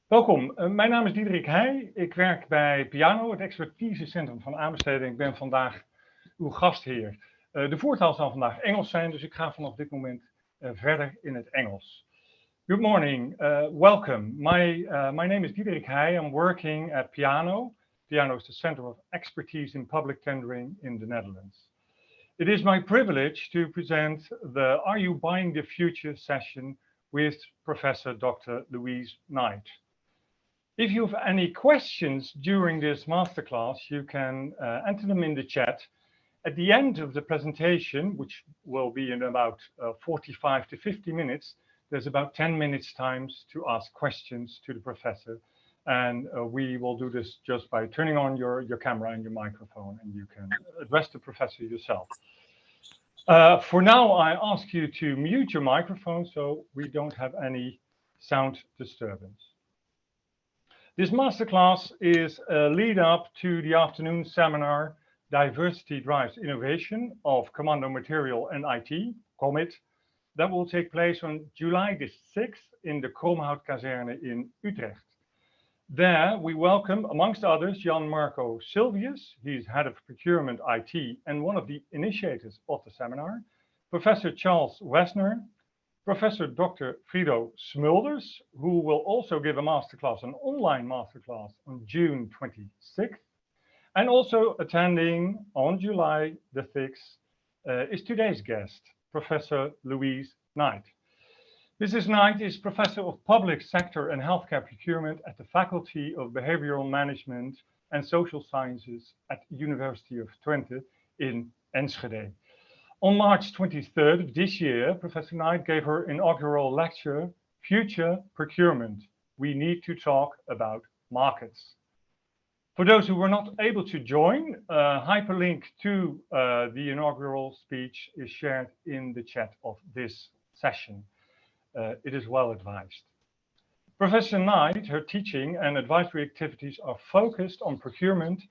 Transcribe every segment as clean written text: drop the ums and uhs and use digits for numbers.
Welkom, mijn naam is Diederik Heij. Ik werk bij Piano, het expertisecentrum van aanbesteding. Ik ben vandaag uw gastheer. De voertaal zal vandaag Engels zijn, dus ik ga vanaf dit moment verder in het Engels. Good morning, welcome. My name is Diederik Heij. I'm working at Piano. Piano is the Center of Expertise in Public Tendering in the Netherlands. It is my privilege to present the Are You Buying the Future session with Professor Dr. Louise Knight. If you have any questions during this masterclass, you can enter them in the chat. At the end of the presentation, which will be in about 45 to 50 minutes, there's about 10 minutes time to ask questions to the professor. And we will do this just by turning on your camera and your microphone, and you can address the professor yourself. For now, I ask you to mute your microphone so we don't have any sound disturbance. This masterclass is a lead up to the afternoon seminar, Diversity Drives Innovation of Commando Material and IT, COMIT, that will take place on July the 6th in the Kromhoutkazerne in Utrecht. There we welcome, amongst others, Jan Marco Silvius. He's head of procurement IT and one of the initiators of the seminar, Professor Charles Wessner, Professor Dr. Frido Smulders, who will also give a masterclass, an online masterclass on June 26th. And also attending on July the 6th is today's guest, Professor Louise Knight. Mrs. Knight is Professor of Public Sector and Healthcare Procurement at the Faculty of Behavioral Management and Social Sciences at the University of Twente in Enschede. On March 23rd of this year, Professor Knight gave her inaugural lecture, Future Procurement. We need to talk about markets. For those who were not able to join, a hyperlink to the inaugural speech is shared in the chat of this session. It is well advised. Professor Knight, her teaching and advisory activities are focused on procurement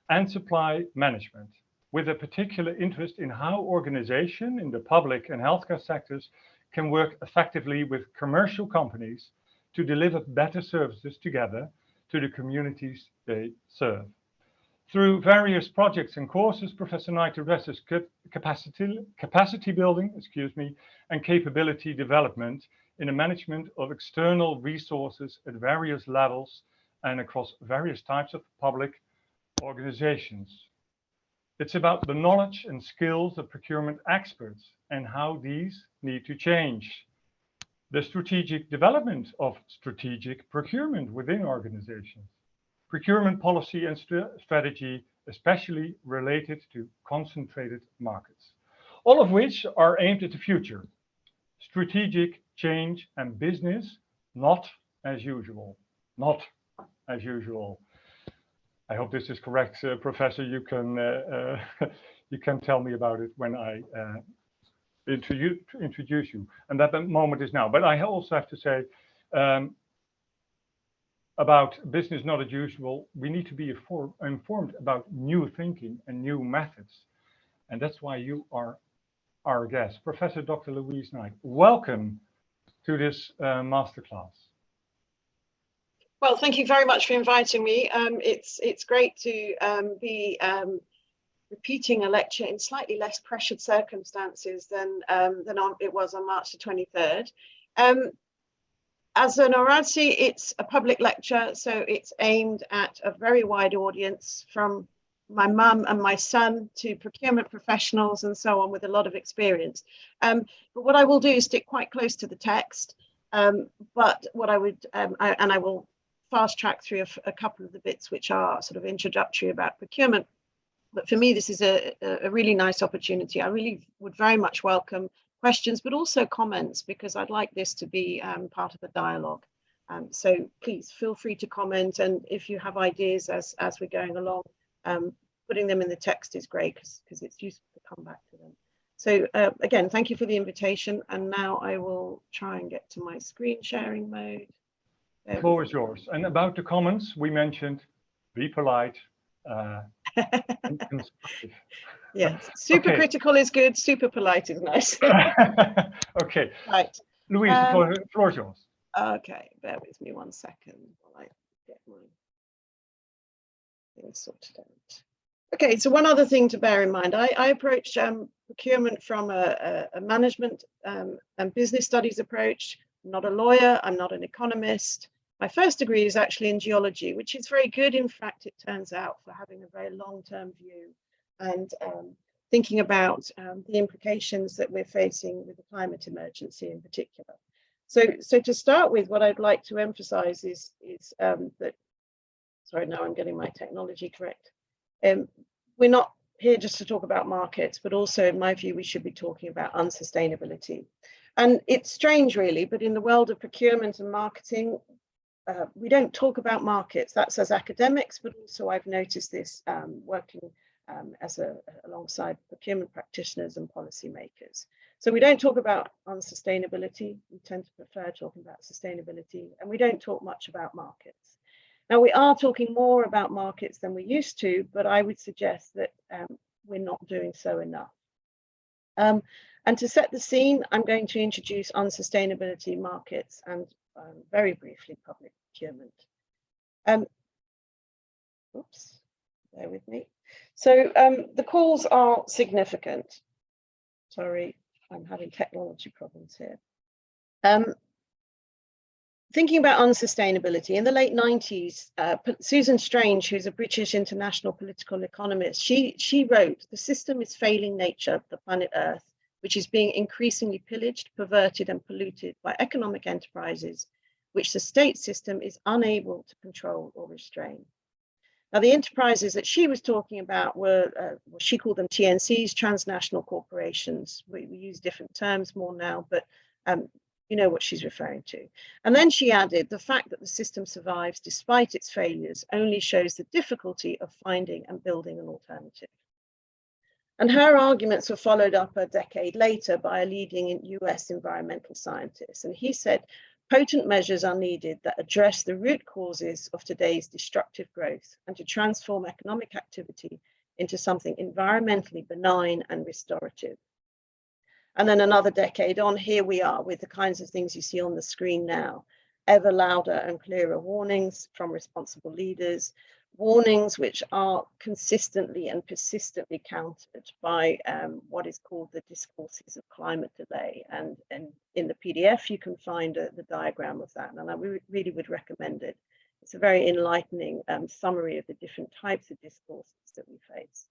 and supply management, with a particular interest in how organization in the public and healthcare sectors can work effectively with commercial companies to deliver better services together to the communities they serve. Through various projects and courses, Professor Knight addresses capacity building, and capability development in the management of external resources at various levels and across various types of public organizations. It's about the knowledge and skills of procurement experts and how these need to change. The strategic development of strategic procurement within organizations. Procurement policy and strategy, especially related to concentrated markets. All of which are aimed at the future. Strategic change and business, not as usual. Not as usual. I hope this is correct, Professor. You can tell me about it when I introduce you, and that moment is now. But I also have to say about business not as usual. We need to be informed about new thinking and new methods, and that's why you are our guest, Professor Dr. Louise Knight. Welcome to this masterclass. Well, thank you very much for inviting me. It's great to be repeating a lecture in slightly less pressured circumstances than it was on March the 23rd. As an oradzi, it's a public lecture, so it's aimed at a very wide audience, from my mum and my son to procurement professionals and so on, with a lot of experience. But what I will do is stick quite close to the text. But what I would, I will fast track through a couple of the bits which are sort of introductory about procurement. But for me, this is a really nice opportunity. I really would very much welcome questions, but also comments, because I'd like this to be part of the dialogue. So please feel free to comment. And if you have ideas as we're going along, putting them in the text is great, because it's useful to come back to them. So again, thank you for the invitation. And now I will try and get to my screen sharing mode. The floor is yours. And about the comments, we mentioned, be polite. Yes, super critical is good, super polite is nice. Okay. Right. Louise, the floor is yours. Okay, bear with me 1 second while I get my things sorted out. Okay, so one other thing to bear in mind, I approach procurement from a management and business studies approach. I'm not a lawyer, I'm not an economist. My first degree is actually in geology, which is very good, in fact, it turns out, for having a very long-term view and thinking about the implications that we're facing with the climate emergency in particular. So to start with, what I'd like to emphasize is that, sorry, now I'm getting my technology correct. We're not here just to talk about markets, but also, in my view, we should be talking about unsustainability. And it's strange, really, but in the world of procurement and marketing, we don't talk about markets. That's as academics, but also I've noticed this working alongside procurement practitioners and policymakers. So we don't talk about unsustainability. We tend to prefer talking about sustainability, and we don't talk much about markets. Now, we are talking more about markets than we used to, but I would suggest that we're not doing so enough. And to set the scene, I'm going to introduce unsustainability, markets, and very briefly, public procurement. Oops, bear with me. So the calls are significant. Sorry, I'm having technology problems here. Thinking about unsustainability, in the late 90s, Susan Strange, who's a British international political economist, she wrote, "The system is failing nature, the planet Earth, which is being increasingly pillaged, perverted, and polluted by economic enterprises, which the state system is unable to control or restrain." Now, the enterprises that she was talking about were, she called them TNCs, transnational corporations. We use different terms more now, but you know what she's referring to. And then she added, "The fact that the system survives despite its failures only shows the difficulty of finding and building an alternative." And her arguments were followed up a decade later by a leading US environmental scientist. And he said, "Potent measures are needed that address the root causes of today's destructive growth and to transform economic activity into something environmentally benign and restorative." And then another decade on, here we are with the kinds of things you see on the screen now. Ever louder and clearer warnings from responsible leaders, warnings which are consistently and persistently countered by what is called the discourses of climate delay. And in the PDF, you can find the diagram of that. And I really would recommend it. It's a very enlightening summary of the different types of discourses that we face.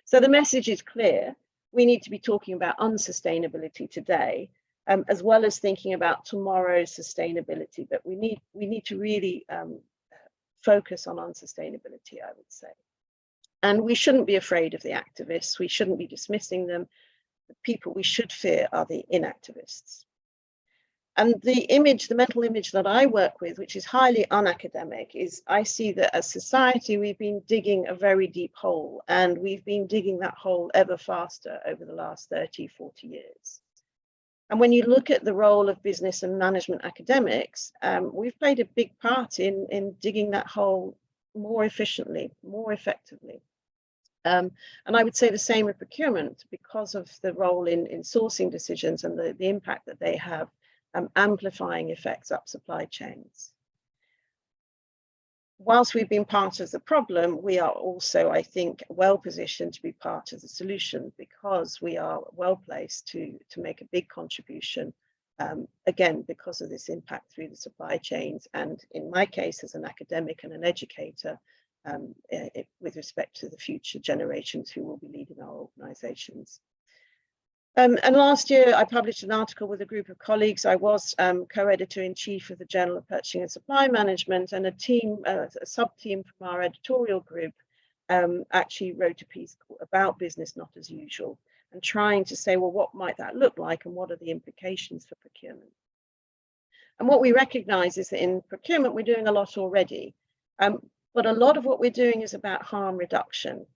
So the message is clear. We need to be talking about unsustainability today, as well as thinking about tomorrow's sustainability. But we need to really focus on unsustainability, I would say. And we shouldn't be afraid of the activists. We shouldn't be dismissing them. The people we should fear are the inactivists. And the image, the mental image that I work with, which is highly unacademic, is I see that as society, we've been digging a very deep hole, and we've been digging that hole ever faster over the last 30, 40 years. And when you look at the role of business and management academics, we've played a big part in digging that hole more efficiently, more effectively. And I would say the same with procurement, because of the role in sourcing decisions and the impact that they have. Amplifying effects up supply chains. Whilst we've been part of the problem, we are also, I think, well positioned to be part of the solution, because we are well placed to make a big contribution, again, because of this impact through the supply chains, and in my case, as an academic and an educator, with respect to the future generations who will be leading our organisations. And last year, I published an article with a group of colleagues. I was co-editor-in-chief of the Journal of Purchasing and Supply Management, and a sub-team from our editorial group actually wrote a piece about business not as usual, and trying to say, well, what might that look like, and what are the implications for procurement? And what we recognise is that in procurement, we're doing a lot already, but a lot of what we're doing is about harm reduction.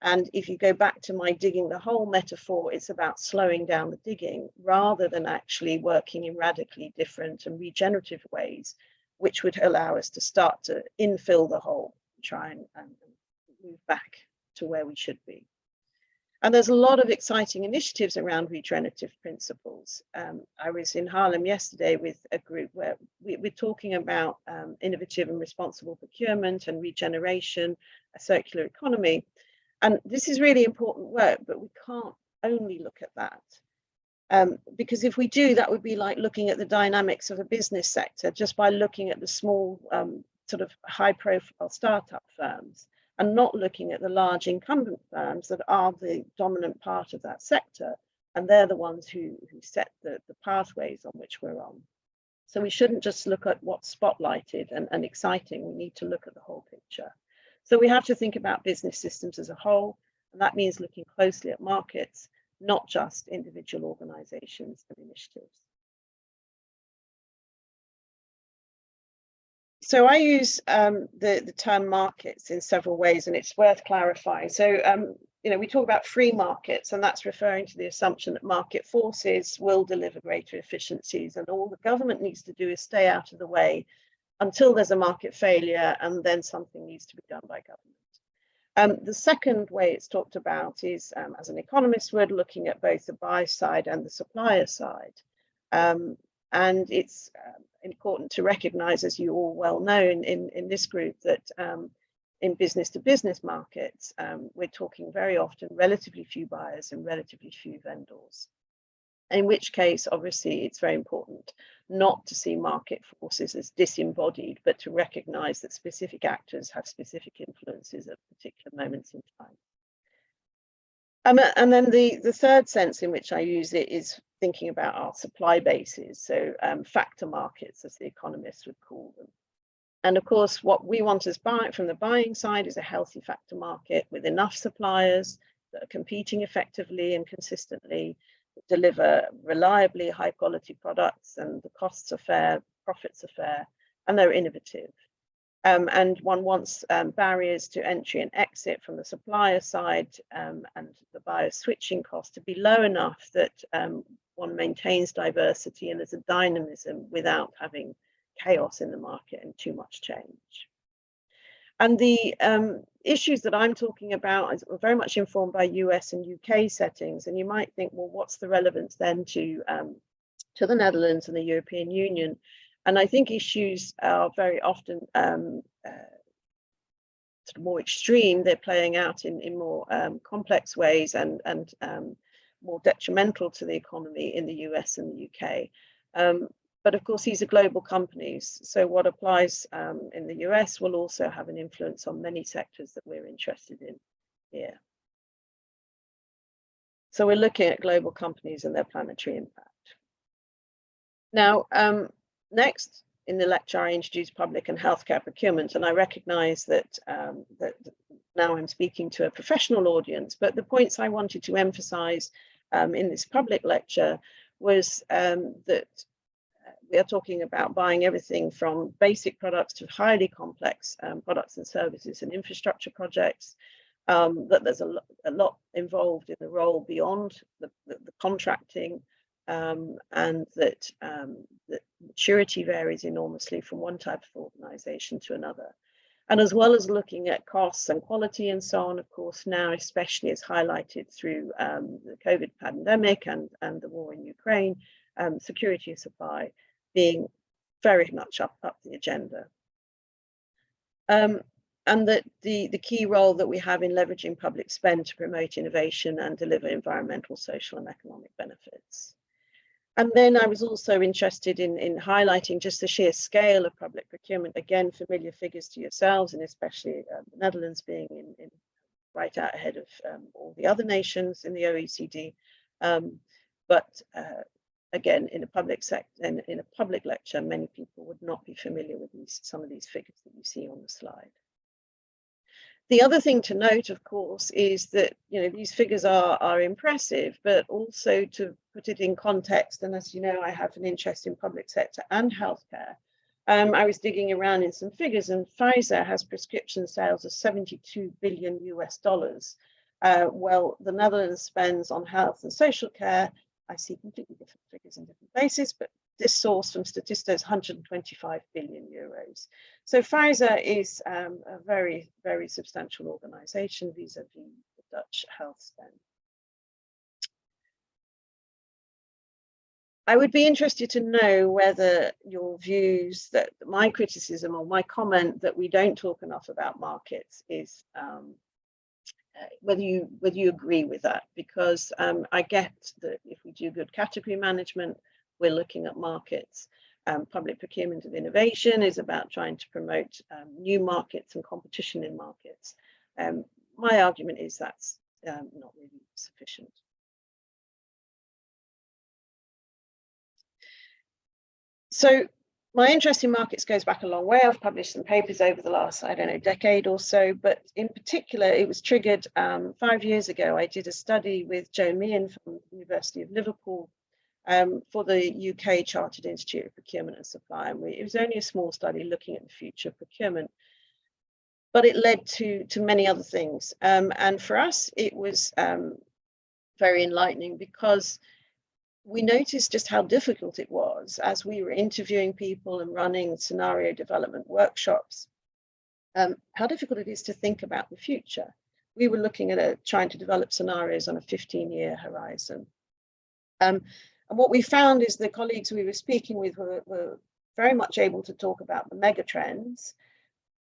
And if you go back to my digging the hole metaphor, it's about slowing down the digging rather than actually working in radically different and regenerative ways, which would allow us to start to infill the hole, try and move back to where we should be. And there's a lot of exciting initiatives around regenerative principles. I was in Harlem yesterday with a group where we're talking about innovative and responsible procurement and regeneration, a circular economy. And this is really important work, but we can't only look at that. Because if we do, that would be like looking at the dynamics of a business sector just by looking at the small sort of high profile startup firms, and not looking at the large incumbent firms that are the dominant part of that sector. And they're the ones who set the pathways on which we're on. So we shouldn't just look at what's spotlighted and exciting. We need to look at the whole picture. So we have to think about business systems as a whole. And that means looking closely at markets, not just individual organizations and initiatives. So I use the term markets in several ways, and it's worth clarifying. So, we talk about free markets, and that's referring to the assumption that market forces will deliver greater efficiencies, and all the government needs to do is stay out of the way until there's a market failure, and then something needs to be done by government. The second way it's talked about is, as an economist would, looking at both the buy side and the supplier side. And it's important to recognize, as you all well know in this group, that in business to business markets, we're talking very often relatively few buyers and relatively few vendors. In which case, obviously, it's very important not to see market forces as disembodied, but to recognize that specific actors have specific influences at particular moments in time. And then the third sense in which I use it is thinking about our supply bases, so factor markets, as the economists would call them. And of course, what we want as from the buying side is a healthy factor market with enough suppliers that are competing effectively and consistently, deliver reliably high quality products, and the costs are fair, profits are fair, and they're innovative. And one wants barriers to entry and exit from the supplier side and the buyer switching cost to be low enough that one maintains diversity and there's a dynamism without having chaos in the market and too much change. And the issues that I'm talking about are very much informed by US and UK settings. And you might think, well, what's the relevance then to the Netherlands and the European Union? And I think issues are very often sort of more extreme. They're playing out in more complex ways and more detrimental to the economy in the US and the UK. But of course, these are global companies. So what applies in the US will also have an influence on many sectors that we're interested in here. So we're looking at global companies and their planetary impact. Now, next in the lecture, I introduce public and healthcare procurement, and I recognize that, that now I'm speaking to a professional audience, but the points I wanted to emphasize in this public lecture was that we are talking about buying everything from basic products to highly complex products and services and infrastructure projects, that there's a lot involved in the role beyond the contracting, and that the maturity varies enormously from one type of organization to another. And as well as looking at costs and quality and so on, of course, now especially as highlighted through the COVID pandemic and the war in Ukraine, security of supply being very much up the agenda. And that the key role that we have in leveraging public spend to promote innovation and deliver environmental, social, and economic benefits. And then I was also interested in highlighting just the sheer scale of public procurement. Again, familiar figures to yourselves, and especially the Netherlands being in right out ahead of all the other nations in the OECD. But again, in a public sector and in a public lecture, many people would not be familiar with some of these figures that you see on the slide. The other thing to note, of course, is that these figures are impressive, but also to put it in context. And as you know, I have an interest in public sector and healthcare. I was digging around in some figures, and Pfizer has prescription sales of $72 billion US. Well, the Netherlands spends on health and social care. I see completely different figures in different places, but this source from Statista is 125 billion euros. So Pfizer is a very, very substantial organization vis-a-vis the Dutch health spend. I would be interested to know whether your views, that my criticism or my comment that we don't talk enough about markets is whether you agree with that, because I get that if we do good category management, we're looking at markets. Public procurement of innovation is about trying to promote new markets and competition in markets. My argument is that's not really sufficient. So my interest in markets goes back a long way. I've published some papers over the last, I don't know, decade or so, but in particular, it was triggered 5 years ago. I did a study with Joe Meehan from the University of Liverpool for the UK Chartered Institute of Procurement and Supply. And it was only a small study looking at the future of procurement, but it led to many other things. And for us, it was very enlightening, because we noticed just how difficult it was as we were interviewing people and running scenario development workshops, how difficult it is to think about the future. We were looking at trying to develop scenarios on a 15-year horizon. And what we found is the colleagues we were speaking with were very much able to talk about the mega trends,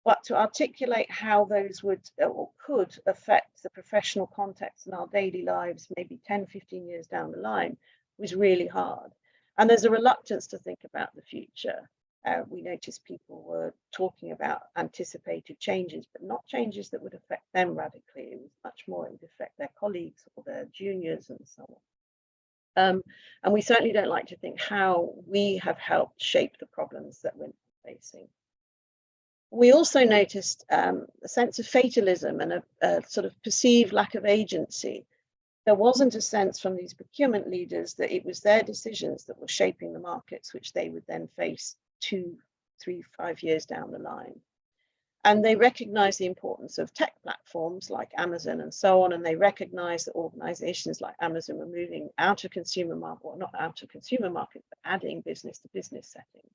but to articulate how those would or could affect the professional context in our daily lives, maybe 10, 15 years down the line, was really hard. And there's a reluctance to think about the future. We noticed people were talking about anticipated changes, but not changes that would affect them radically. It was much more, it would affect their colleagues or their juniors and so on. And we certainly don't like to think how we have helped shape the problems that we're facing. We also noticed a sense of fatalism and a sort of perceived lack of agency. There wasn't a sense from these procurement leaders that it was their decisions that were shaping the markets, which they would then face 2, 3, 5 years down the line. And they recognized the importance of tech platforms like Amazon and so on. And they recognized that organizations like Amazon were moving out of consumer market, or not out of consumer market, but adding business to business settings.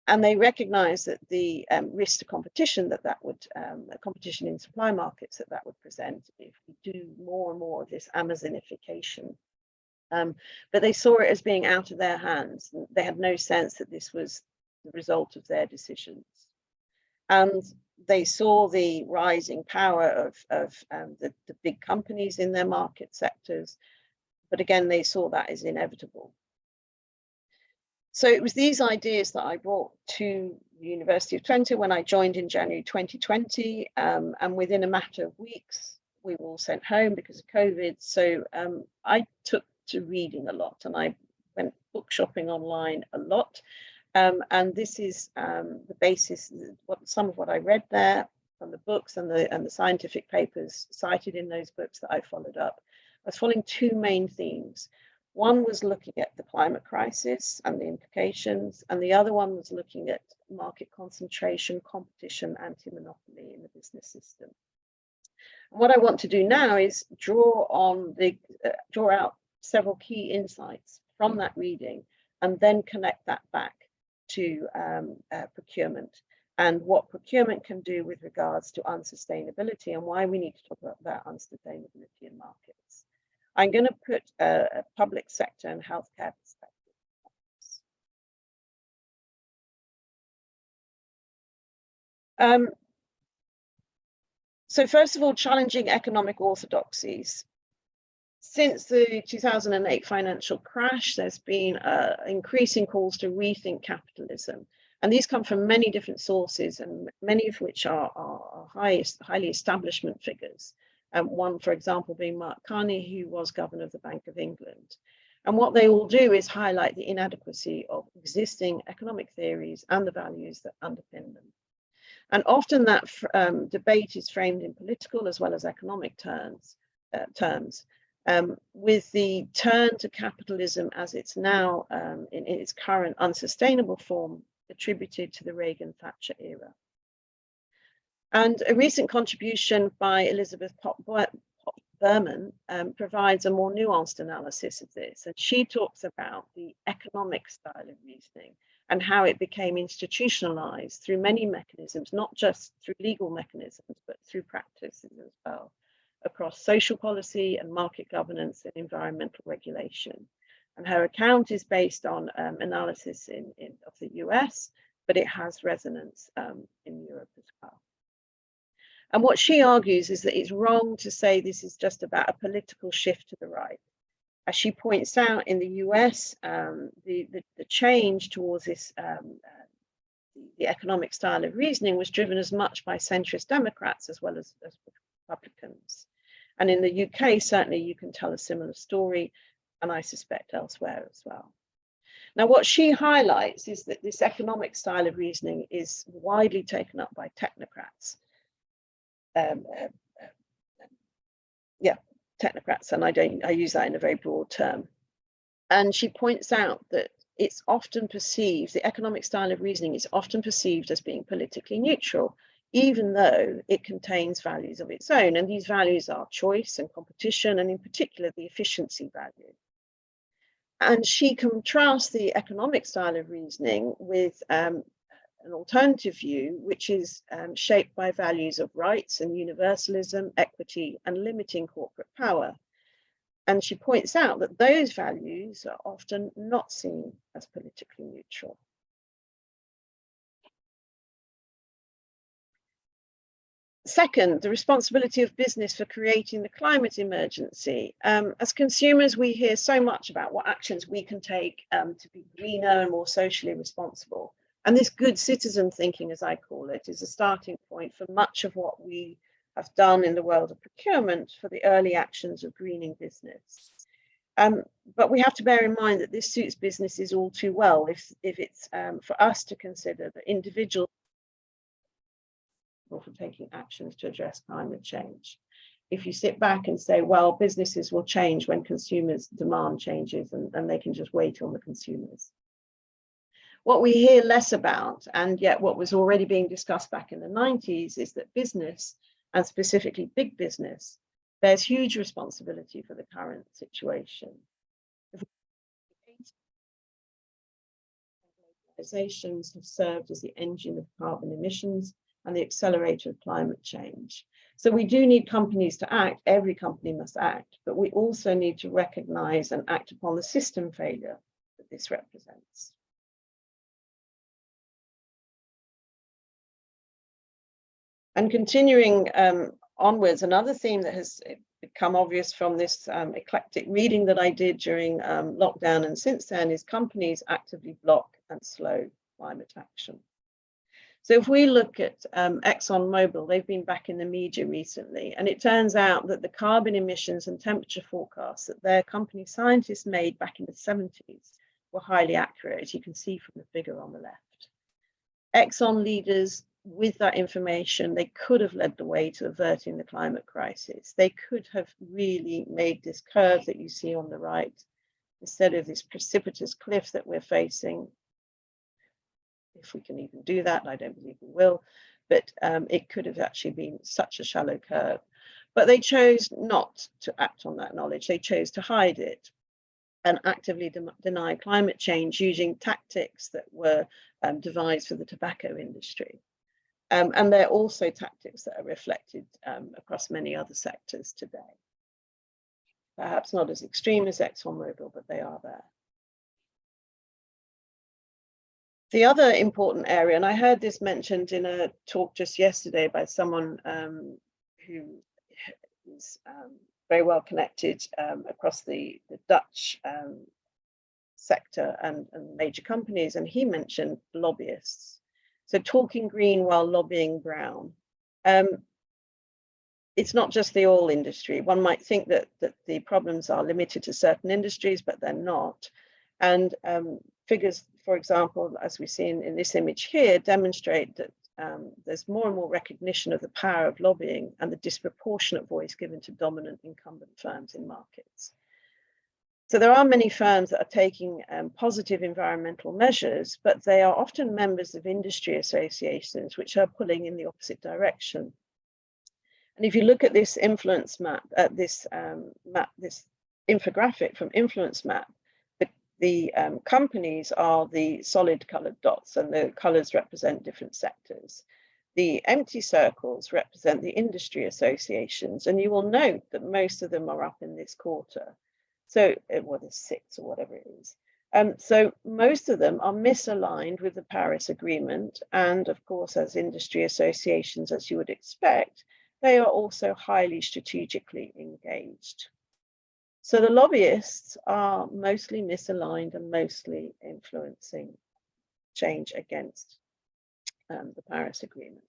And they recognise that the risk to competition that would, competition in supply markets that would present if we do more and more of this Amazonification. But they saw it as being out of their hands. They had no sense that this was the result of their decisions. And they saw the rising power of the big companies in their market sectors. But again, they saw that as inevitable. So it was these ideas that I brought to the University of Twente when I joined in January 2020. And within a matter of weeks, we were all sent home because of COVID. So I took to reading a lot, and I went book shopping online a lot. And this is the basis, some of what I read there from the books and the scientific papers cited in those books that I followed up. I was following two main themes. One was looking at the climate crisis and the implications, and the other one was looking at market concentration, competition, anti-monopoly in the business system. And what I want to do now is draw out several key insights from that reading, and then connect that back to procurement and what procurement can do with regards to unsustainability and why we need to talk about unsustainability in markets. I'm going to put a public sector and healthcare perspective. So first of all, challenging economic orthodoxies. Since the 2008 financial crash, there's been increasing calls to rethink capitalism. And these come from many different sources, and many of which are highly establishment figures. One, for example, being Mark Carney, who was governor of the Bank of England. And what they all do is highlight the inadequacy of existing economic theories and the values that underpin them. And often that debate is framed in political as well as economic terms, with the turn to capitalism as it's now in its current unsustainable form attributed to the Reagan-Thatcher era. And a recent contribution by Elizabeth Berman provides a more nuanced analysis of this. And she talks about the economic style of reasoning and how it became institutionalized through many mechanisms, not just through legal mechanisms, but through practices as well, across social policy and market governance and environmental regulation. And her account is based on analysis of the US, but it has resonance in Europe as well. And what she argues is that it's wrong to say this is just about a political shift to the right. As she points out, in the US, the change towards this the economic style of reasoning was driven as much by centrist Democrats as well as Republicans. And in the UK, certainly you can tell a similar story, and I suspect elsewhere as well. Now, what she highlights is that this economic style of reasoning is widely taken up by technocrats. Technocrats, and I use that in a very broad term. And she points out that it's often perceived, the economic style of reasoning is often perceived as being politically neutral, even though it contains values of its own. And these values are choice and competition, and in particular, the efficiency value. And she contrasts the economic style of reasoning with an alternative view, which is shaped by values of rights and universalism, equity, and limiting corporate power. And she points out that those values are often not seen as politically neutral. Second, the responsibility of business for creating the climate emergency. As consumers, we hear so much about what actions we can take to be greener and more socially responsible. And this good citizen thinking, as I call it, is a starting point for much of what we have done in the world of procurement for the early actions of greening business. But we have to bear in mind that this suits businesses all too well if it's for us to consider that individuals for taking actions to address climate change. If you sit back and say, well, businesses will change when consumers' demand changes, and they can just wait on the consumers. What we hear less about, and yet what was already being discussed back in the 90s, is that business, and specifically big business, bears huge responsibility for the current situation. Organizations have served as the engine of carbon emissions and the accelerator of climate change. So we do need companies to act. Every company must act, but we also need to recognize and act upon the system failure that this represents. And continuing onwards, another theme that has become obvious from this eclectic reading that I did during lockdown and since then is companies actively block and slow climate action. So if we look at ExxonMobil, they've been back in the media recently, and it turns out that the carbon emissions and temperature forecasts that their company scientists made back in the 70s were highly accurate, as you can see from the figure on the left. Exxon leaders, with that information, they could have led the way to averting the climate crisis. They could have really made this curve that you see on the right, instead of this precipitous cliff that we're facing. If we can even do that, and I don't believe we will, but it could have actually been such a shallow curve. But they chose not to act on that knowledge. They chose to hide it and actively deny climate change using tactics that were devised for the tobacco industry. And they're also tactics that are reflected across many other sectors today. Perhaps not as extreme as ExxonMobil, but they are there. The other important area, and I heard this mentioned in a talk just yesterday by someone who is very well connected across the Dutch sector and major companies, and he mentioned lobbyists. So talking green while lobbying brown. It's not just the oil industry. One might think that the problems are limited to certain industries, but they're not. And figures, for example, as we see in this image here, demonstrate that there's more and more recognition of the power of lobbying and the disproportionate voice given to dominant incumbent firms in markets. So there are many firms that are taking positive environmental measures, but they are often members of industry associations which are pulling in the opposite direction. And if you look at this influence map, this infographic from Influence Map, the companies are the solid colored dots, and the colors represent different sectors. The empty circles represent the industry associations, and you will note that most of them are up in this quarter. So, well, there's 6 or whatever it is. So most of them are misaligned with the Paris Agreement. And of course, as industry associations, as you would expect, they are also highly strategically engaged. So the lobbyists are mostly misaligned and mostly influencing change against the Paris Agreement.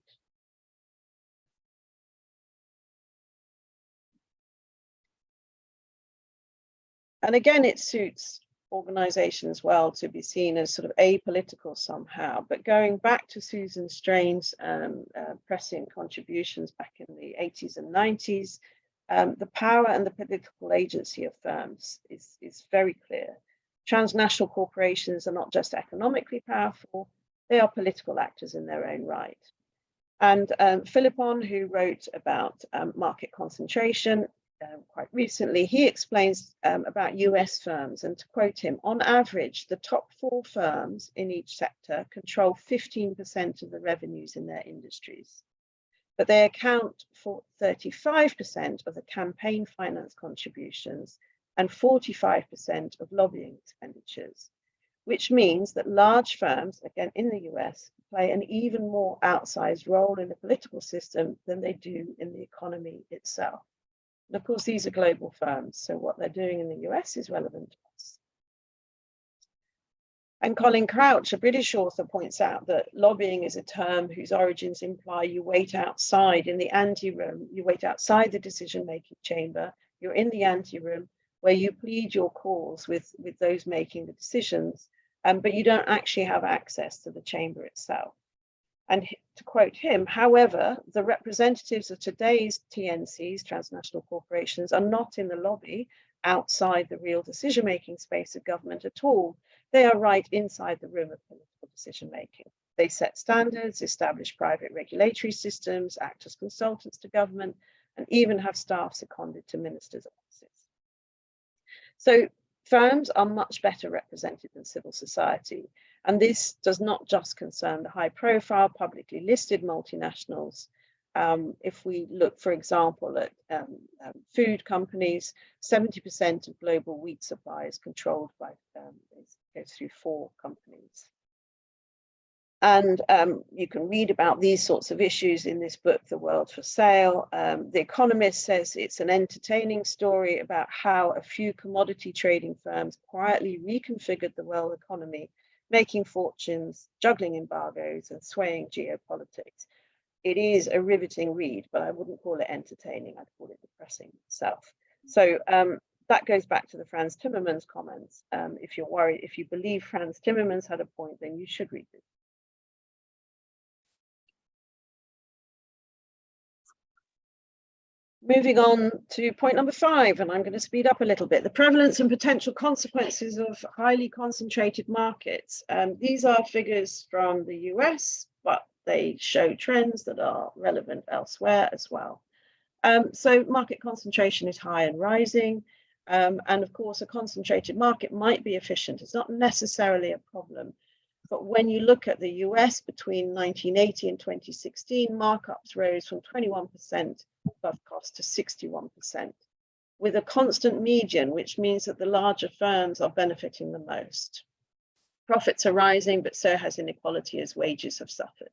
And again, it suits organizations well to be seen as sort of apolitical somehow. But going back to Susan Strain's prescient contributions back in the 80s and 90s, the power and the political agency of firms is very clear. Transnational corporations are not just economically powerful, they are political actors in their own right. And Philippon, who wrote about market concentration quite recently, he explains about US firms, and to quote him, on average, the top 4 firms in each sector control 15% of the revenues in their industries, but they account for 35% of the campaign finance contributions and 45% of lobbying expenditures, which means that large firms, again in the US, play an even more outsized role in the political system than they do in the economy itself. And of course, these are global firms, so what they're doing in the US is relevant to us. And Colin Crouch, a British author, points out that lobbying is a term whose origins imply you wait outside in the anteroom, you wait outside the decision-making chamber, you're in the anteroom where you plead your cause with those making the decisions, but you don't actually have access to the chamber itself. And to quote him, however, the representatives of today's TNCs, transnational corporations, are not in the lobby outside the real decision-making space of government at all. They are right inside the room of political decision-making. They set standards, establish private regulatory systems, act as consultants to government, and even have staff seconded to ministers' offices. So firms are much better represented than civil society. And this does not just concern the high-profile, publicly listed multinationals. If we look, for example, at food companies, 70% of global wheat supply is controlled by, goes through 4 companies. And you can read about these sorts of issues in this book, The World for Sale. The Economist says it's an entertaining story about how a few commodity trading firms quietly reconfigured the world economy, making fortunes, juggling embargoes, and swaying geopolitics. It is a riveting read, but I wouldn't call it entertaining. I'd call it depressing itself. So that goes back to the Frans Timmermans comments. If you're worried, if you believe Frans Timmermans had a point, then you should read it. Moving on to point number 5, and I'm going to speed up a little bit. The prevalence and potential consequences of highly concentrated markets. These are figures from the US, but they show trends that are relevant elsewhere as well. So market concentration is high and rising. And of course, a concentrated market might be efficient. It's not necessarily a problem. But when you look at the US between 1980 and 2016, markups rose from 21% above cost to 61%, with a constant median, which means that the larger firms are benefiting the most. Profits are rising, but so has inequality as wages have suffered.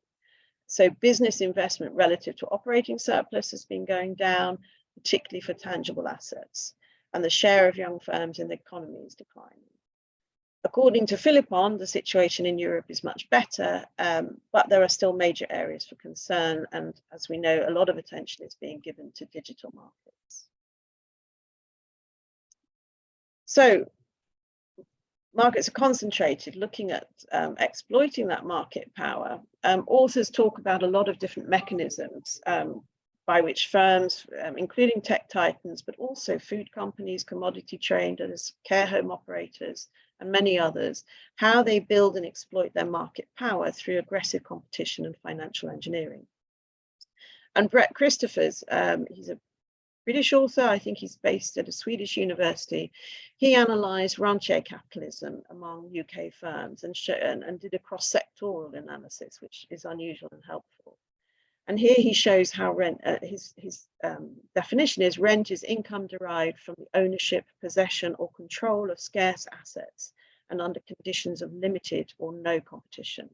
So business investment relative to operating surplus has been going down, particularly for tangible assets, and the share of young firms in the economy is declining. According to Philippon, the situation in Europe is much better, but there are still major areas for concern. And as we know, a lot of attention is being given to digital markets. So markets are concentrated. Looking at exploiting that market power, authors talk about a lot of different mechanisms by which firms, including tech titans, but also food companies, commodity traders, care home operators, and many others, how they build and exploit their market power through aggressive competition and financial engineering. And Brett Christophers, he's a British author, I think he's based at a Swedish university. He analysed rentier capitalism among UK firms and did a cross-sectoral analysis, which is unusual and helpful. And here he shows how rent, his definition is rent is income derived from the ownership, possession or control of scarce assets and under conditions of limited or no competition.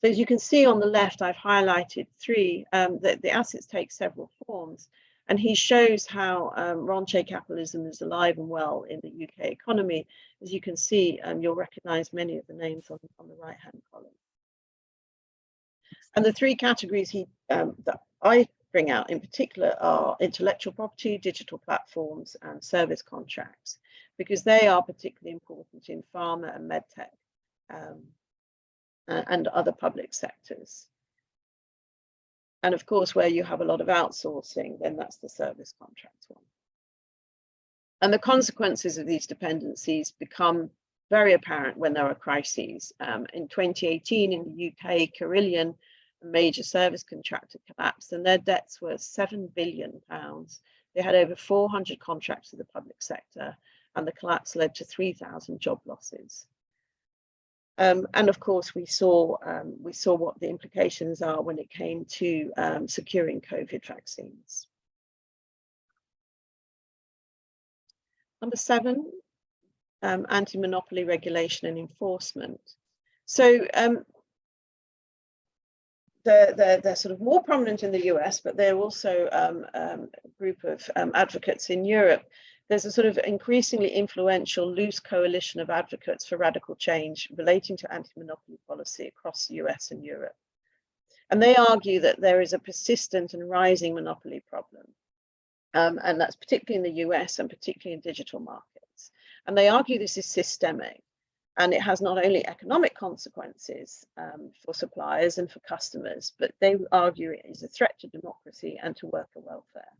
So as you can see on the left, I've highlighted three, that the assets take several forms. And he shows how rentier capitalism is alive and well in the UK economy. As you can see, you'll recognize many of the names on the right-hand column. And the three categories that I bring out in particular are intellectual property, digital platforms, and service contracts, because they are particularly important in pharma and medtech and other public sectors. And of course, where you have a lot of outsourcing, then that's the service contracts one. And the consequences of these dependencies become very apparent when there are crises. In 2018 in the UK, Carillion, a major service contractor, collapsed and their debts were £7 billion. They had over 400 contracts with the public sector, and the collapse led to 3,000 job losses. And of course, we saw what the implications are when it came to securing COVID vaccines. Number 7, anti-monopoly regulation and enforcement. So they're sort of more prominent in the US, but they're also a group of advocates in Europe. There's a sort of increasingly influential loose coalition of advocates for radical change relating to anti-monopoly policy across the US and Europe. And they argue that there is a persistent and rising monopoly problem. And that's particularly in the US and particularly in digital markets. And they argue this is systemic, and it has not only economic consequences for suppliers and for customers, but they argue it is a threat to democracy and to worker welfare.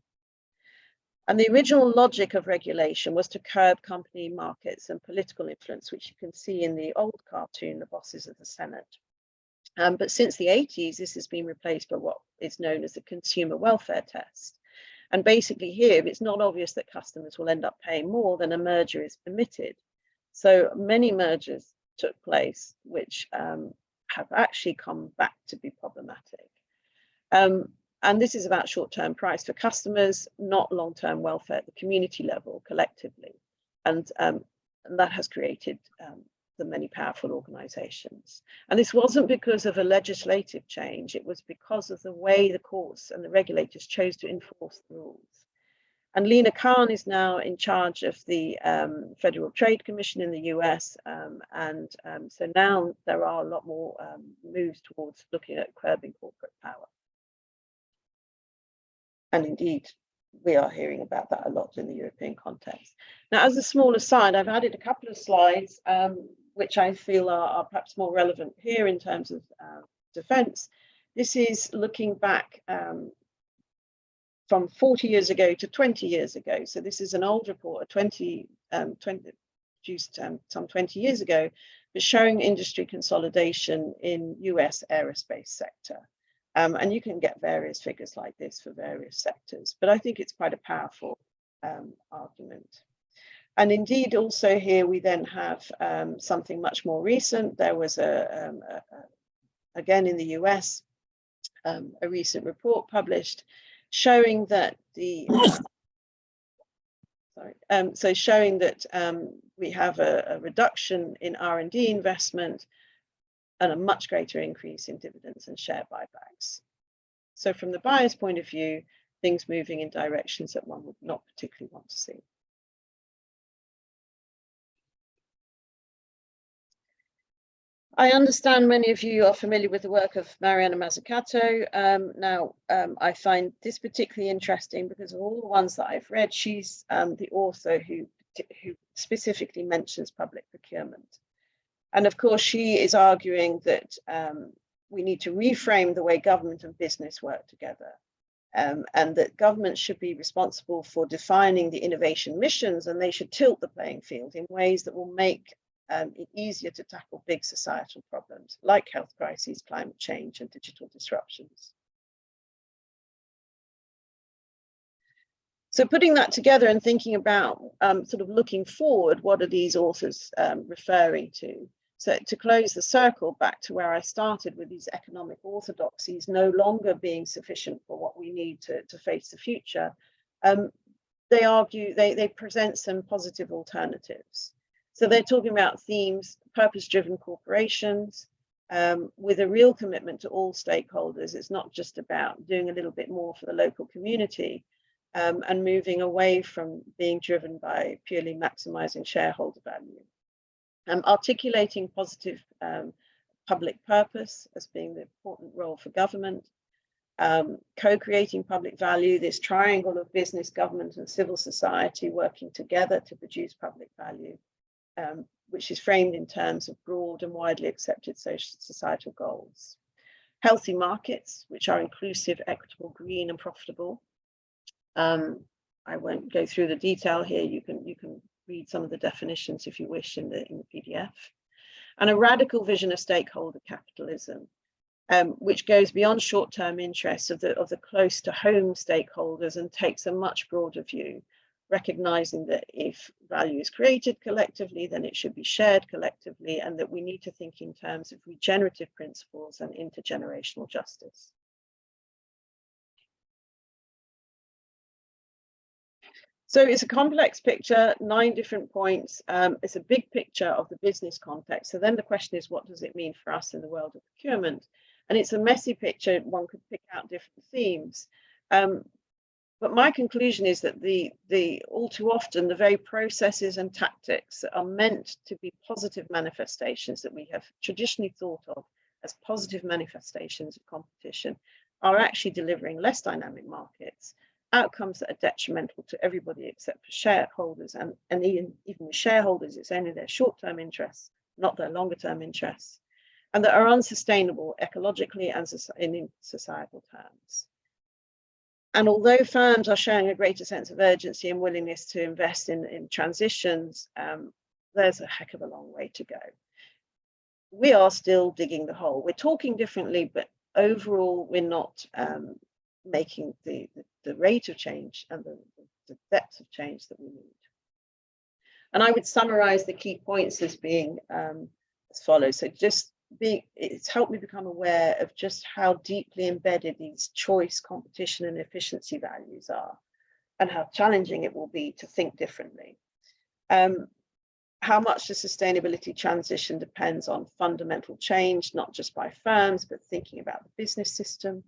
And the original logic of regulation was to curb company markets and political influence, which you can see in the old cartoon, The Bosses of the Senate. But since the 80s, this has been replaced by what is known as the consumer welfare test. And basically here, it's not obvious that customers will end up paying more than a merger is permitted. So many mergers took place, which have actually come back to be problematic. And this is about short-term price for customers, not long-term welfare at the community level collectively. And that has created the many powerful organizations. And this wasn't because of a legislative change, it was because of the way the courts and the regulators chose to enforce the rules. And Lena Khan is now in charge of the Federal Trade Commission in the US. So now there are a lot more moves towards looking at curbing corporate power. And indeed, we are hearing about that a lot in the European context. Now, as a small aside, I've added a couple of slides, which I feel are perhaps more relevant here in terms of defense. This is looking back from 40 years ago to 20 years ago. So this is an old report, produced some 20 years ago, but showing industry consolidation in US aerospace sector. And you can get various figures like this for various sectors, but I think it's quite a powerful argument. And indeed, also here we then have something much more recent. There was again in the US, a recent report published showing that showing that we have a reduction in R&D investment and a much greater increase in dividends and share buybacks. So from the buyer's point of view, things moving in directions that one would not particularly want to see. I understand many of you are familiar with the work of Mariana Mazzucato. I find this particularly interesting because of all the ones that I've read, she's the author who specifically mentions public procurement. And of course, she is arguing that we need to reframe the way government and business work together, and that government should be responsible for defining the innovation missions, and they should tilt the playing field in ways that will make it easier to tackle big societal problems like health crises, climate change, and digital disruptions. So putting that together and thinking about sort of looking forward, what are these authors referring to? So to close the circle back to where I started with these economic orthodoxies no longer being sufficient for what we need to face the future, they argue, they present some positive alternatives. So they're talking about themes, purpose-driven corporations, with a real commitment to all stakeholders. It's not just about doing a little bit more for the local community, and moving away from being driven by purely maximizing shareholder value. Articulating positive public purpose as being the important role for government, co-creating public value, this triangle of business, government and civil society working together to produce public value, which is framed in terms of broad and widely accepted societal goals. Healthy markets, which are inclusive, equitable, green and profitable. I won't go through the detail here. You can read some of the definitions if you wish in the PDF. And a radical vision of stakeholder capitalism, which goes beyond short-term interests of the close to home stakeholders and takes a much broader view, recognizing that if value is created collectively, then it should be shared collectively, and that we need to think in terms of regenerative principles and intergenerational justice. So it's a complex picture, 9 different points. It's a big picture of the business context. So then the question is, what does it mean for us in the world of procurement? And it's a messy picture. One could pick out different themes. But my conclusion is that all too often, the very processes and tactics that are meant to be positive manifestations that we have traditionally thought of as positive manifestations of competition are actually delivering less dynamic markets, outcomes that are detrimental to everybody except for shareholders, and even with shareholders, it's only their short-term interests, not their longer-term interests, and that are unsustainable ecologically and in societal terms. And although firms are showing a greater sense of urgency and willingness to invest in transitions, there's a heck of a long way to go. We are still digging the hole. We're talking differently, but overall, we're not making the rate of change and the depth of change that we need. And I would summarize the key points as being as follows. So it's helped me become aware of just how deeply embedded these choice, competition and efficiency values are, and how challenging it will be to think differently. How much the sustainability transition depends on fundamental change, not just by firms, but thinking about the business system.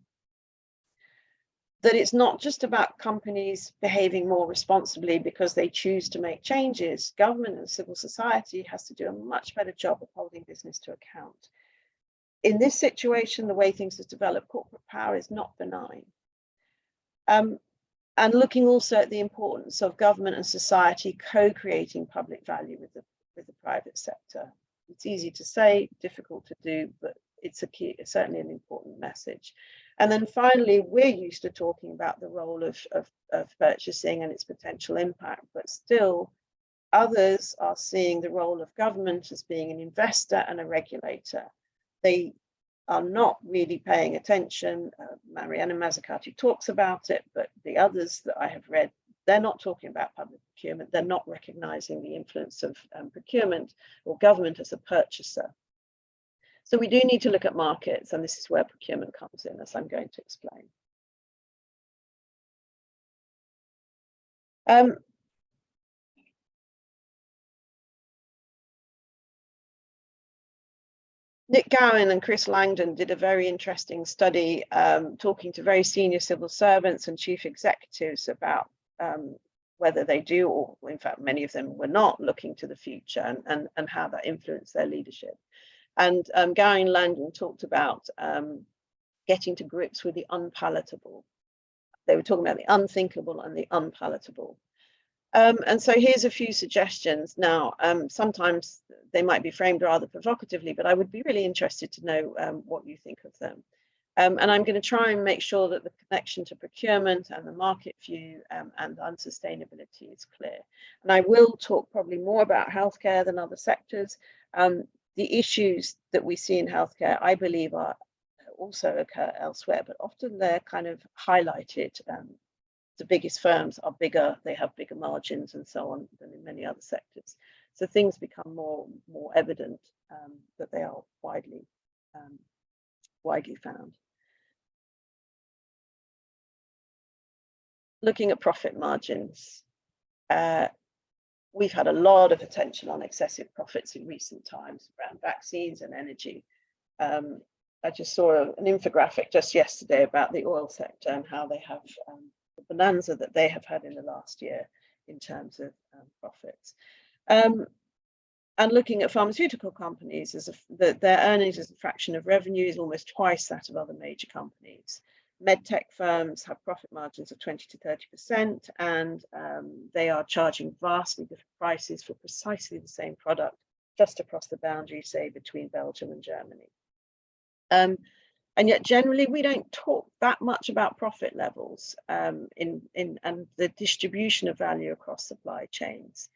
That it's not just about companies behaving more responsibly because they choose to make changes. Government and civil society has to do a much better job of holding business to account. In this situation, the way things have developed, corporate power is not benign. And looking also at the importance of government and society co-creating public value with the private sector. It's easy to say, difficult to do, but it's certainly an important message. And then finally, we're used to talking about the role of purchasing and its potential impact, but still others are seeing the role of government as being an investor and a regulator. They are not really paying attention. Mariana Mazzucati talks about it, but the others that I have read, they're not talking about public procurement. They're not recognizing the influence of procurement or government as a purchaser. So we do need to look at markets, and this is where procurement comes in, as I'm going to explain. Nick Gowan and Chris Langdon did a very interesting study talking to very senior civil servants and chief executives about whether they do, or in fact, many of them were not looking to the future, and how that influenced their leadership. And Gowan and Langdon talked about getting to grips with the unpalatable. They were talking about the unthinkable and the unpalatable. And so here's a few suggestions. Now, sometimes they might be framed rather provocatively, but I would be really interested to know what you think of them. And I'm going to try and make sure that the connection to procurement and the market view and unsustainability is clear. And I will talk probably more about healthcare than other sectors. The issues that we see in healthcare, I believe, are also occur elsewhere, but often they're kind of highlighted. The biggest firms are bigger, they have bigger margins and so on than in many other sectors. So things become more evident that they are widely found. Looking at profit margins, we've had a lot of attention on excessive profits in recent times around vaccines and energy. I just saw an infographic just yesterday about the oil sector and how they have the bonanza that they have had in the last year in terms of profits. And looking at pharmaceutical companies, their earnings as a fraction of revenue is almost twice that of other major companies. Medtech firms have profit margins of 20 to 30%, and they are charging vastly different prices for precisely the same product just across the boundary, say, between Belgium and Germany. And yet generally we don't talk that much about profit levels and the distribution of value across supply chains,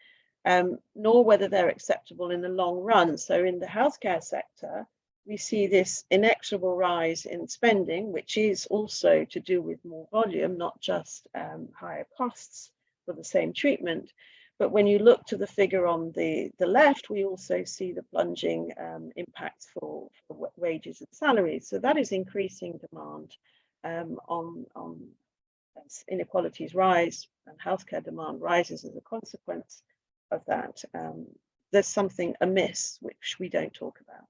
nor whether they're acceptable in the long run. So in the healthcare sector, we see this inexorable rise in spending, which is also to do with more volume, not just higher costs for the same treatment. But when you look to the figure on the left, we also see the plunging impacts for wages and salaries. So that is increasing demand as inequalities rise and healthcare demand rises as a consequence of that. There's something amiss which we don't talk about.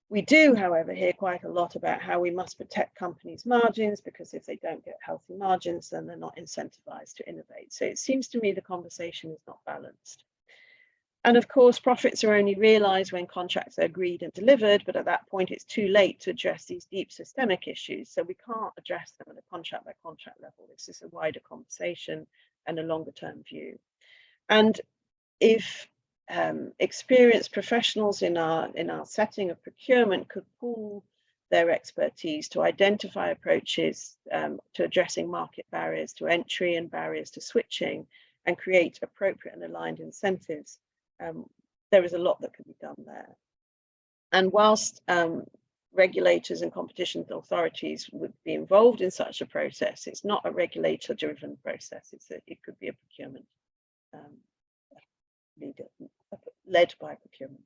We do, however, hear quite a lot about how we must protect companies' margins, because if they don't get healthy margins, then they're not incentivized to innovate. So it seems to me the conversation is not balanced. And of course, profits are only realized when contracts are agreed and delivered, but at that point, it's too late to address these deep systemic issues. So we can't address them at a contract by contract level. This is a wider conversation and a longer term view. And if experienced professionals in our setting of procurement could pool their expertise to identify approaches to addressing market barriers to entry and barriers to switching, and create appropriate and aligned incentives, there is a lot that can be done there. And whilst regulators and competition authorities would be involved in such a process, it's not a regulator-driven process. It could be a procurement led by procurement.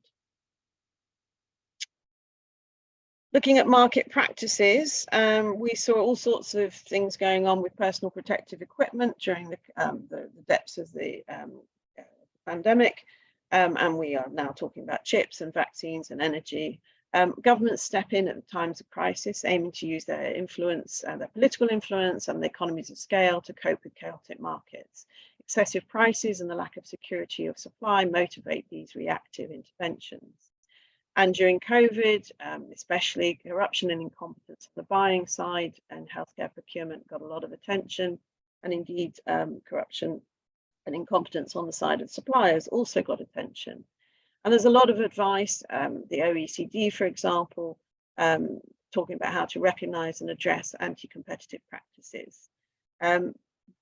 Looking at market practices, we saw all sorts of things going on with personal protective equipment during the depths of the pandemic, and we are now talking about chips and vaccines and energy. Governments step in at times of crisis, aiming to use their influence, their political influence and the economies of scale to cope with chaotic markets. Excessive prices and the lack of security of supply motivate these reactive interventions. And during COVID, especially corruption and incompetence on the buying side and healthcare procurement got a lot of attention, and indeed corruption and incompetence on the side of suppliers also got attention. And there's a lot of advice, the OECD, for example, talking about how to recognize and address anti-competitive practices.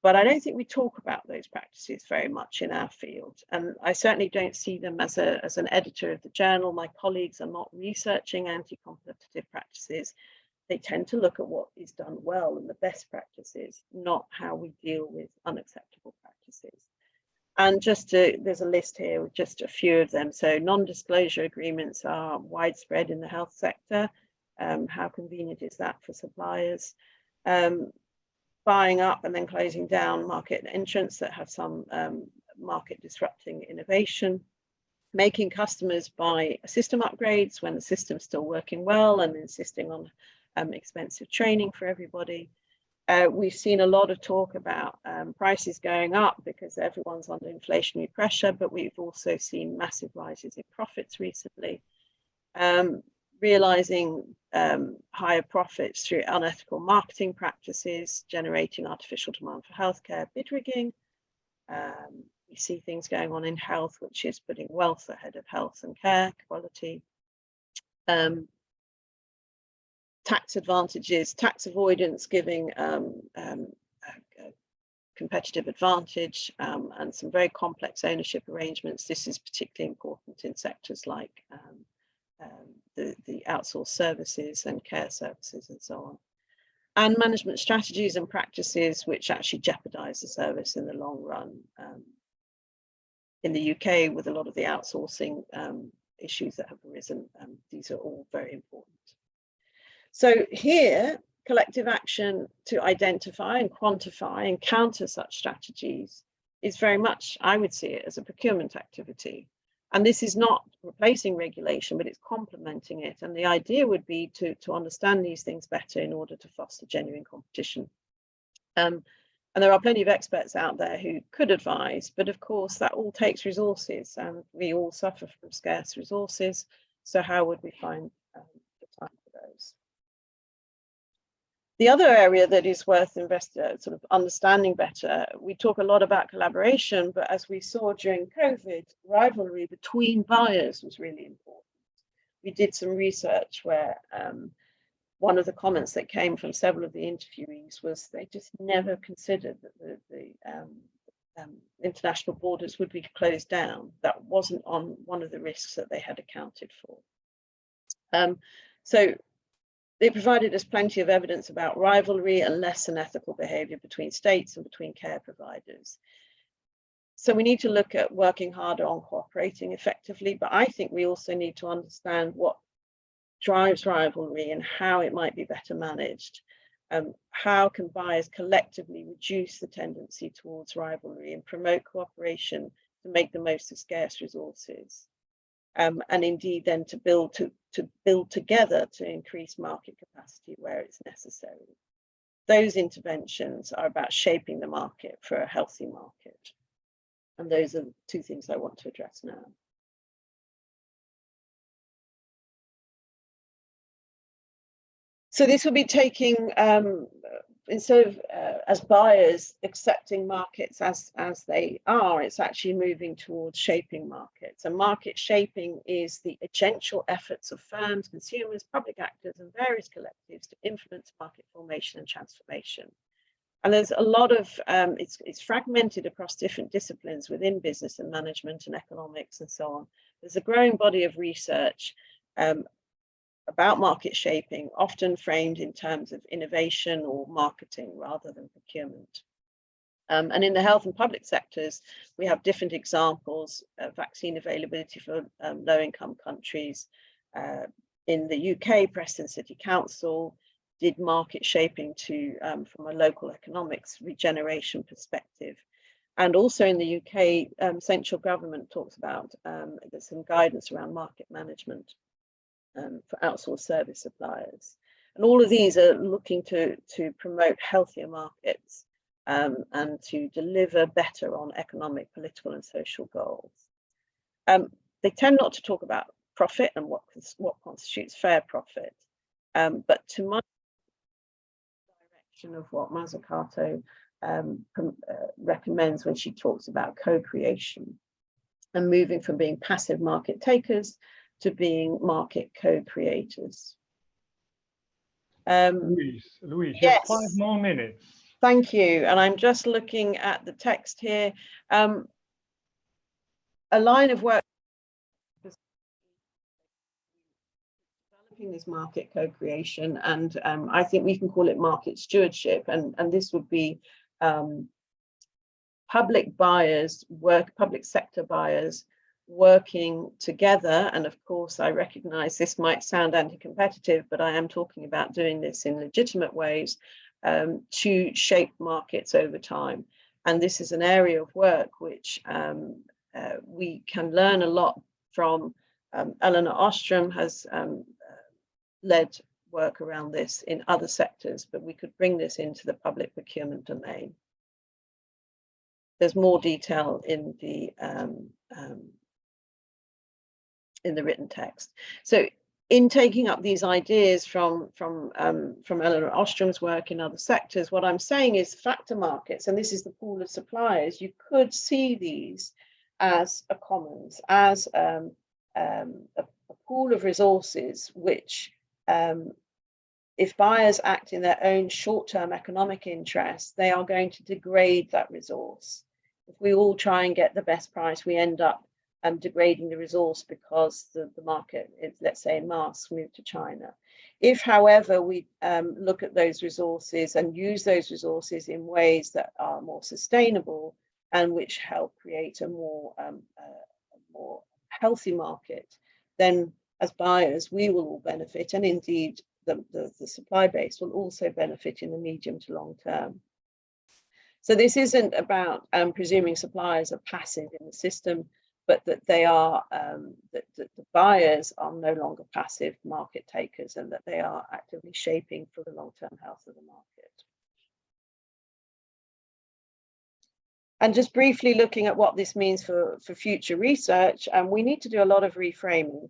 But I don't think we talk about those practices very much in our field. And I certainly don't see them as an editor of the journal. My colleagues are not researching anti-competitive practices. They tend to look at what is done well and the best practices, not how we deal with unacceptable practices. And there's a list here with just a few of them. So non-disclosure agreements are widespread in the health sector. How convenient is that for suppliers? Buying up and then closing down market entrants that have some market disrupting innovation, making customers buy system upgrades when the system's still working well, and insisting on expensive training for everybody. We've seen a lot of talk about prices going up because everyone's under inflationary pressure, but we've also seen massive rises in profits recently. Realizing higher profits through unethical marketing practices, generating artificial demand for healthcare, bid rigging. We see things going on in health, which is putting wealth ahead of health and care quality. Tax advantages, tax avoidance, giving competitive advantage, and some very complex ownership arrangements. This is particularly important in sectors like the outsourced services and care services and so on. And management strategies and practices which actually jeopardize the service in the long run. In the UK, with a lot of the outsourcing issues that have arisen. These are all very important. So here, collective action to identify and quantify and counter such strategies is very much, I would see it as a procurement activity. And this is not replacing regulation, but it's complementing it. And the idea would be to understand these things better in order to foster genuine competition. And there are plenty of experts out there who could advise, but of course that all takes resources, and we all suffer from scarce resources. So how would we find the time for those? The other area that is worth sort of understanding better, we talk a lot about collaboration, but as we saw during COVID, rivalry between buyers was really important. We did some research where one of the comments that came from several of the interviewees was they just never considered that the international borders would be closed down. That wasn't on one of the risks that they had accounted for. So they provided us plenty of evidence about rivalry and less than ethical behaviour between states and between care providers. So we need to look at working harder on cooperating effectively, but I think we also need to understand what drives rivalry and how it might be better managed. How can buyers collectively reduce the tendency towards rivalry and promote cooperation to make the most of scarce resources? And indeed then to build together to increase market capacity where it's necessary. Those interventions are about shaping the market for a healthy market. And those are the two things I want to address now. So this will be taking, instead of as buyers accepting markets as they are, it's actually moving towards shaping markets. And market shaping is the agential efforts of firms, consumers, public actors, and various collectives to influence market formation and transformation. And there's a lot of, it's fragmented across different disciplines within business and management and economics and so on. There's a growing body of research about market shaping, often framed in terms of innovation or marketing rather than procurement. And in the health and public sectors, we have different examples of vaccine availability for low-income countries. In the UK, Preston City Council did market shaping to from a local economics regeneration perspective. And also in the UK, central government talks about there's some guidance around market management for outsourced service suppliers. And all of these are looking to promote healthier markets and to deliver better on economic, political and social goals. They tend not to talk about profit and what constitutes fair profit, but to my direction of what Mazzucato recommends when she talks about co-creation and moving from being passive market takers to being market co-creators. Louise, yes. You have 5 more minutes. Thank you. And I'm just looking at the text here. A line of work developing this market co-creation, and I think we can call it market stewardship. And this would be public buyers, public sector buyers working together. And of course, I recognize this might sound anti-competitive, but I am talking about doing this in legitimate ways to shape markets over time. And this is an area of work which we can learn a lot from. Eleanor Ostrom has led work around this in other sectors, but we could bring this into the public procurement domain. There's more detail in the written text. So in taking up these ideas from Eleanor Ostrom's work in other sectors, what I'm saying is factor markets, and this is the pool of suppliers, you could see these as a commons, as a pool of resources which, if buyers act in their own short-term economic interests, they are going to degrade that resource. If we all try and get the best price, we end up degrading the resource because the market is, let's say, masks move to China. If, however, we look at those resources and use those resources in ways that are more sustainable and which help create a more healthy market, then as buyers, we will all benefit, and indeed the supply base will also benefit in the medium to long term. So this isn't about presuming suppliers are passive in the system, but that they are, that the buyers are no longer passive market takers, and that they are actively shaping for the long-term health of the market. And just briefly looking at what this means for future research, we need to do a lot of reframing.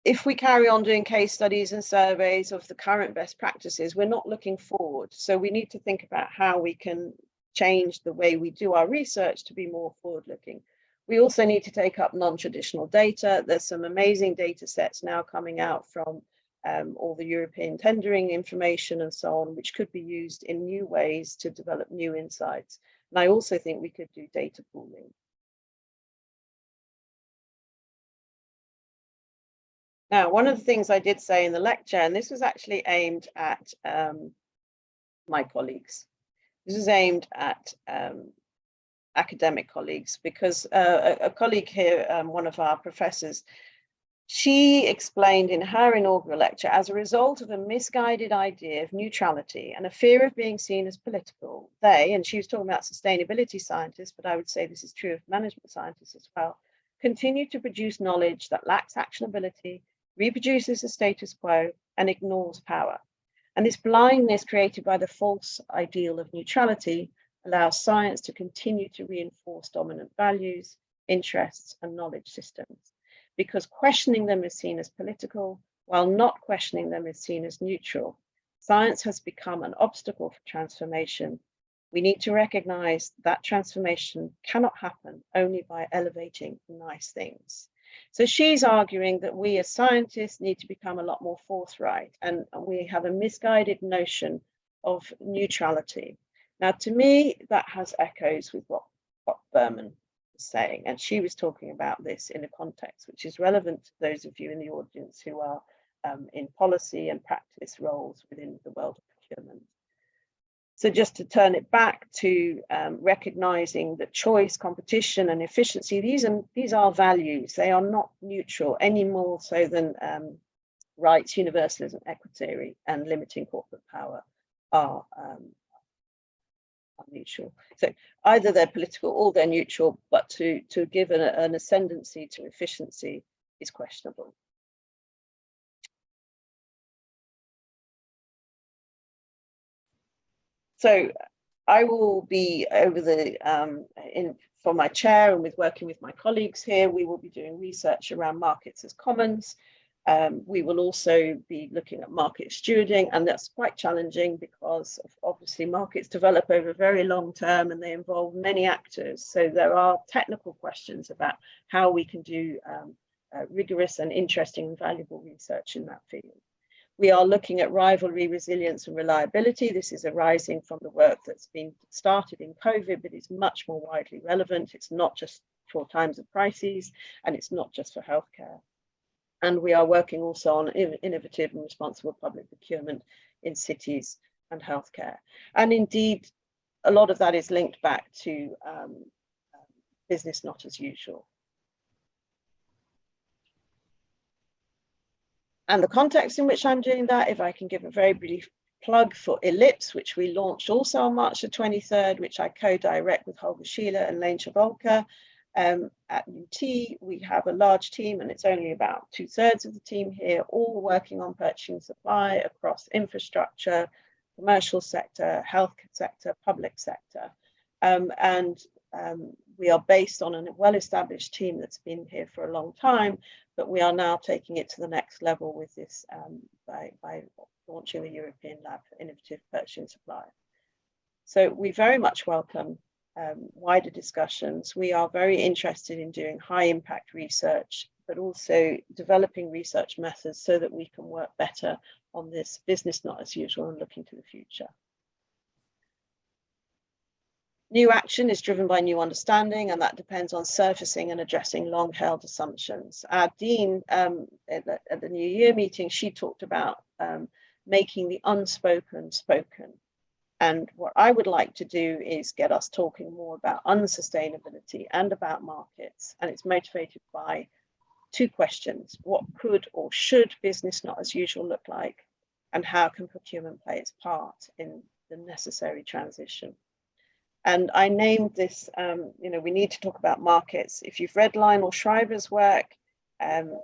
If we carry on doing case studies and surveys of the current best practices, we're not looking forward. So we need to think about how we can change the way we do our research to be more forward-looking. We also need to take up non-traditional data. There's some amazing data sets now coming out from all the European tendering information and so on, which could be used in new ways to develop new insights. And I also think we could do data pooling. Now, one of the things I did say in the lecture, and this was actually aimed at my colleagues. This is aimed at academic colleagues, because a colleague here, one of our professors, she explained in her inaugural lecture, as a result of a misguided idea of neutrality and a fear of being seen as political, they, and she was talking about sustainability scientists, but I would say this is true of management scientists as well, continue to produce knowledge that lacks actionability, reproduces the status quo, and ignores power. And this blindness created by the false ideal of neutrality allows science to continue to reinforce dominant values, interests, and knowledge systems, because questioning them is seen as political, while not questioning them is seen as neutral. Science has become an obstacle for transformation. We need to recognize that transformation cannot happen only by elevating nice things. So she's arguing that we as scientists need to become a lot more forthright, and we have a misguided notion of neutrality. Now, to me, that has echoes with what Berman was saying, and she was talking about this in a context which is relevant to those of you in the audience who are in policy and practice roles within the world of procurement. So just to turn it back to recognizing that choice, competition, and efficiency, these are values. They are not neutral any more so than rights, universalism, equity, and limiting corporate power are neutral. So either they're political or they're neutral, but to give an ascendancy to efficiency is questionable. So I will be over the, for my chair and with working with my colleagues here, we will be doing research around markets as commons. We will also be looking at market stewarding, and that's quite challenging because obviously markets develop over very long term and they involve many actors. So there are technical questions about how we can do rigorous and interesting and valuable research in that field. We are looking at rivalry, resilience, and reliability. This is arising from the work that's been started in COVID, but is much more widely relevant. It's not just for times of crises, and it's not just for healthcare. And we are working also on innovative and responsible public procurement in cities and healthcare. And indeed, a lot of that is linked back to business not as usual. And the context in which I'm doing that, if I can give a very brief plug for Ellipse, which we launched also on March the 23rd, which I co-direct with Holger Schiele and Lane Chavolka. At UT, we have a large team, and it's only about 2/3 of the team here, all working on purchasing supply across infrastructure, commercial sector, health sector, public sector. We are based on a well-established team that's been here for a long time, but we are now taking it to the next level with this by launching the European Lab for Innovative Purchasing Supply. So we very much welcome wider discussions. We are very interested in doing high impact research, but also developing research methods so that we can work better on this business not as usual and looking to the future. New action is driven by new understanding, and that depends on surfacing and addressing long-held assumptions. Our dean at the New Year meeting, she talked about making the unspoken spoken. And what I would like to do is get us talking more about unsustainability and about markets. And it's motivated by two questions. What could or should business not as usual look like? And how can procurement play its part in the necessary transition? And I named this, we need to talk about markets. If you've read Lionel Shriver's work,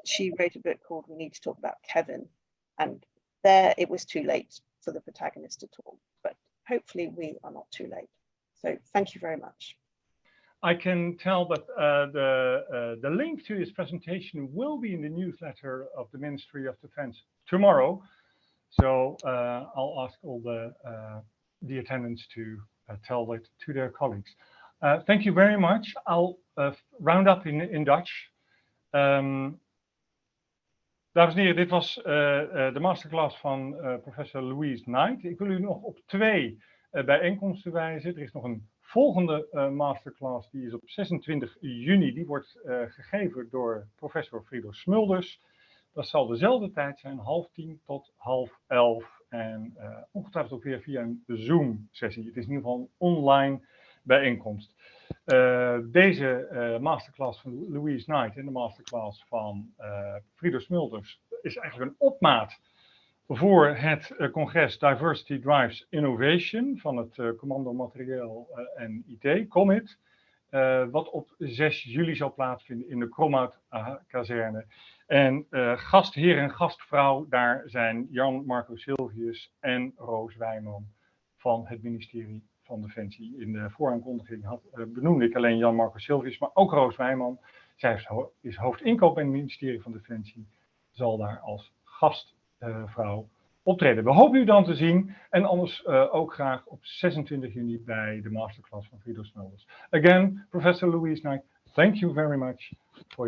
she wrote a book called We Need to Talk About Kevin. And there it was too late for the protagonist to talk, but hopefully we are not too late. So thank you very much. I can tell that the link to this presentation will be in the newsletter of the Ministry of Defense tomorrow. So I'll ask all the attendants to tell it to their colleagues. Thank you very much. I'll round up in Dutch. Dames en heren, dit was de masterclass van professor Louise Knight. Ik wil u nog op 2 bijeenkomsten wijzen. Er is nog een volgende masterclass, die is op 26 juni. Die wordt gegeven door professor Frido Smulders. Dat zal dezelfde tijd zijn, 10:30 tot 11:30. En ongetwijfeld ook weer via een Zoom-sessie. Het is in ieder geval een online bijeenkomst. Deze masterclass van Louise Knight en de masterclass van Frido Smulders is eigenlijk een opmaat voor het congres Diversity Drives Innovation van het Commando Materieel en IT, COMIT, wat op 6 juli zal plaatsvinden in de Kromhout-kazerne. En gastheer en gastvrouw daar zijn Jan Marco Silvius en Roos Wijman van het ministerie van Defensie. In de vooraankondiging benoemde ik alleen Jan Marco Silvius, maar ook Roos Wijman. Zij is hoofdinkoop bij het ministerie van Defensie, zal daar als gastvrouw optreden. We hopen u dan te zien en anders ook graag op 26 juni bij de masterclass van Frido Smulders. Again, Professor Louise Knight, thank you very much for